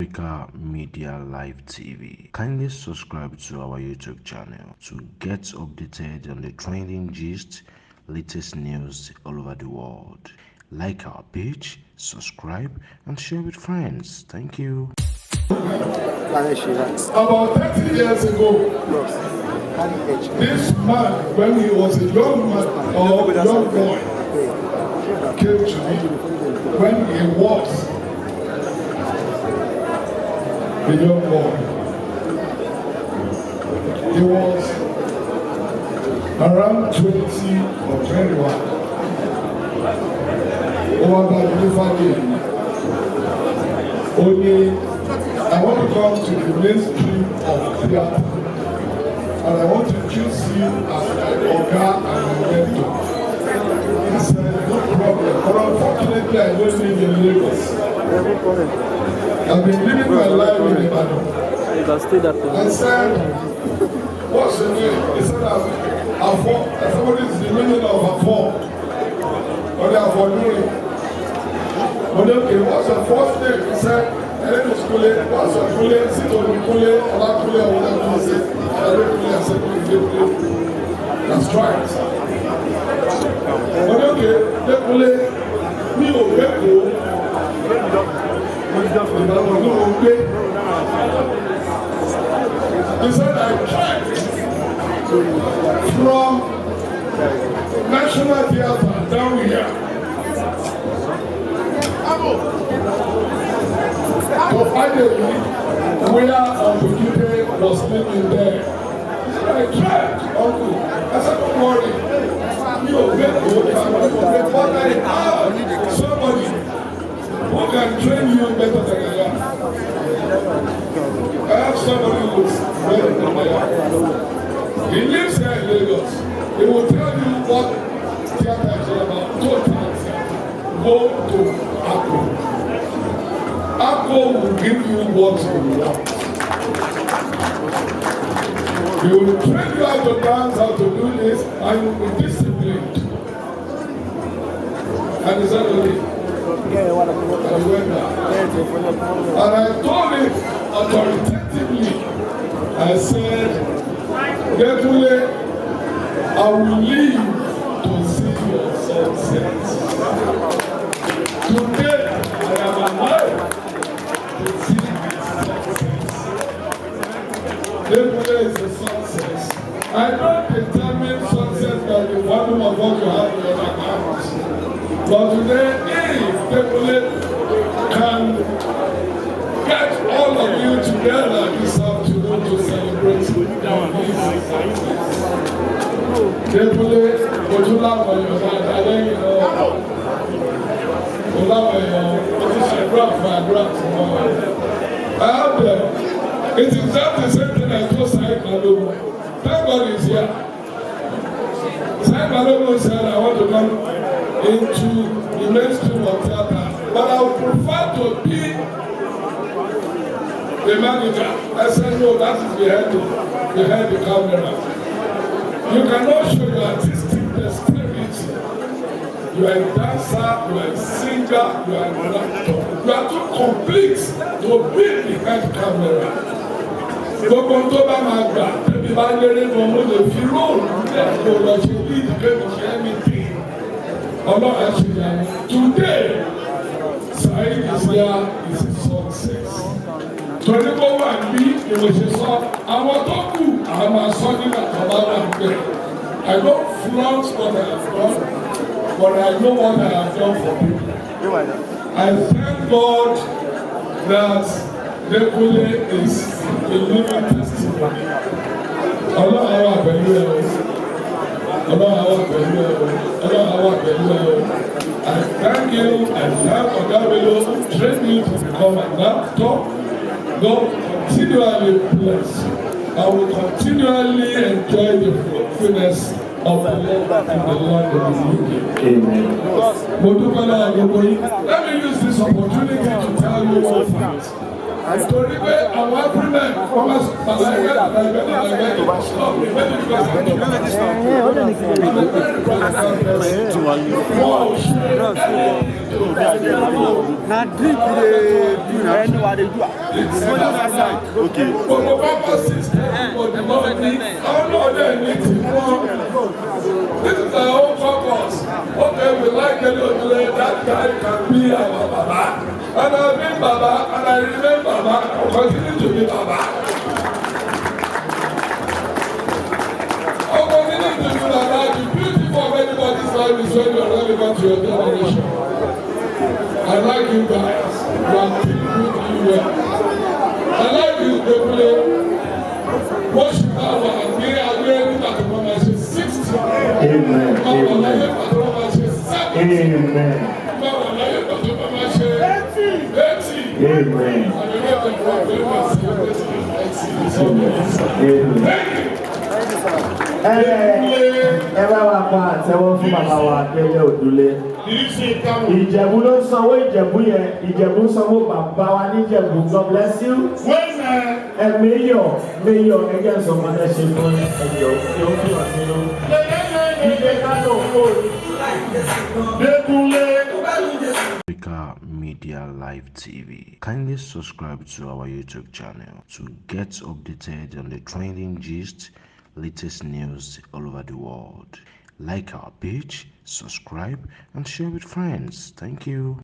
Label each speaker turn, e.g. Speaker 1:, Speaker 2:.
Speaker 1: Africa Media Live TV. Kindly subscribe to our YouTube channel to get updated on the trending gist, latest news all over the world. Like our page, subscribe, and share with friends. Thank you.
Speaker 2: About 30 years ago, this man, when he was a young man or young boy, came to me when he was a young boy. He was around 20 or 21. Only I want to come to the mainstream of theater, and I want to choose you as my Oga and my mentor. He said, no problem, but unfortunately I don't live in Lagos. I've been living my life in Ibadan. I said, what's your name? He said, Afod. I said, what is the meaning of Afod? Or the Afodule? But okay, what's your first name? He said, my name is Kunle. What's your Kunle? Sit on Kunle, Ola Kunle, or whatever you say. I said, Kunle. That's right. But okay, the Kunle, me or Beko, he said, I tried from National Theatre down here. So finally, where Odule was living there. I tried, uncle. I said, don't worry. You'll get somebody who can train you better than I am. I have somebody who's better than I am. He lives here in Lagos. He will tell you what theater is all about. Total go to Afod. Afod will give you what you want. He will train you how to dance, how to do this, and you will be disciplined. And he said, okay. And he went down. And I told him authoritatively, I said, Odule, I will leave to see your success. Today, I am alive to see his success. Odule is a success. I don't determine success by the volume of what you have in your account. But today, if Odule can get all of you together this afternoon to celebrate your Odule, Odule, it is just the same thing I told Said Malomo. Thank God he's here. Said Malomo said, I want to come into the mainstream of theater, but I would prefer to be the manager. I said, no, that is behind the camera. You cannot show your artistic dexterity. You are a dancer, you are a singer, you are an actor. You are too complete to be behind camera. Gbogbo tó bá máa gbà tẹ́bí bá lérè gan mo lè fi róòlù ẹ̀ kó lọ ṣe bí ìdíkẹ́mi ṣe anything. Ọlọ́run ṣe yàrá. Today, Saheed is here is a success. Torí kó wà ní ìwòsàn sọ, àwọn tó kù àwọn máa sọ nígbà tó bá wà níbẹ̀. I don't flaunt what I have done, but I know what I have done for people. I thank God that Odule is a living testimony. Ọlọ́run àwọn àpẹẹrẹ ẹ̀ Ọlọ́run àwọn àpẹẹrẹ ẹ̀ Ọlọ́run àwọn àpẹẹrẹ ẹ̀ I thank you, I thank Odule who trained you to become an actor. God continually bless. I will continually enjoy the fruitfulness of the Lord in the land of the living. Amen. Let me use this opportunity to tell you one fact. Nítorí pé àwọn African wọ́n máa bàbá ẹgbẹ́ bàbá ẹgbẹ́ bàbá ẹgbẹ́ tó bá ṣe ọ́ mi bẹ́ẹ̀ ni bí wọ́n ṣe ń tó.
Speaker 3: Na drink dey do na anyone dey do am. Okay.
Speaker 2: Gbogbo pápá system òdìbò ní àwọn ọ̀dọ́ ẹ̀mí ti wọ́n. This is our own purpose. Okay, we like Dele Odule, that guy can be our Baba. And I've been Baba, and I remain Baba, and I'll continue to be Baba. I'll continue to be Baba. The beauty of anybody's life is when you're relevant to your generation. I like you guys. You are people doing well. I like you, Odule. Worship our and be aware that the woman is 60.
Speaker 4: Amen. Amen. Amen. Ẹ bá wa pa àtẹ́wọ́ fún bàbá wa Dele Odule. Ìjẹ̀bú ló sanwó Ìjẹ̀bú yẹn. Ìjẹ̀bú sanwó bàbá wa ní Ìjẹ̀bú. God bless you. Mayor ẹgbẹ́ ìsọ̀mọdé ṣe fún ẹ̀yọ́ tí ó fi wà nínú. Ilé kánò fóònù.
Speaker 1: AfricamediaLive TV. Kindly subscribe to our YouTube channel to get updated on the trending gist, latest news all over the world. Like our page, subscribe, and share with friends. Thank you.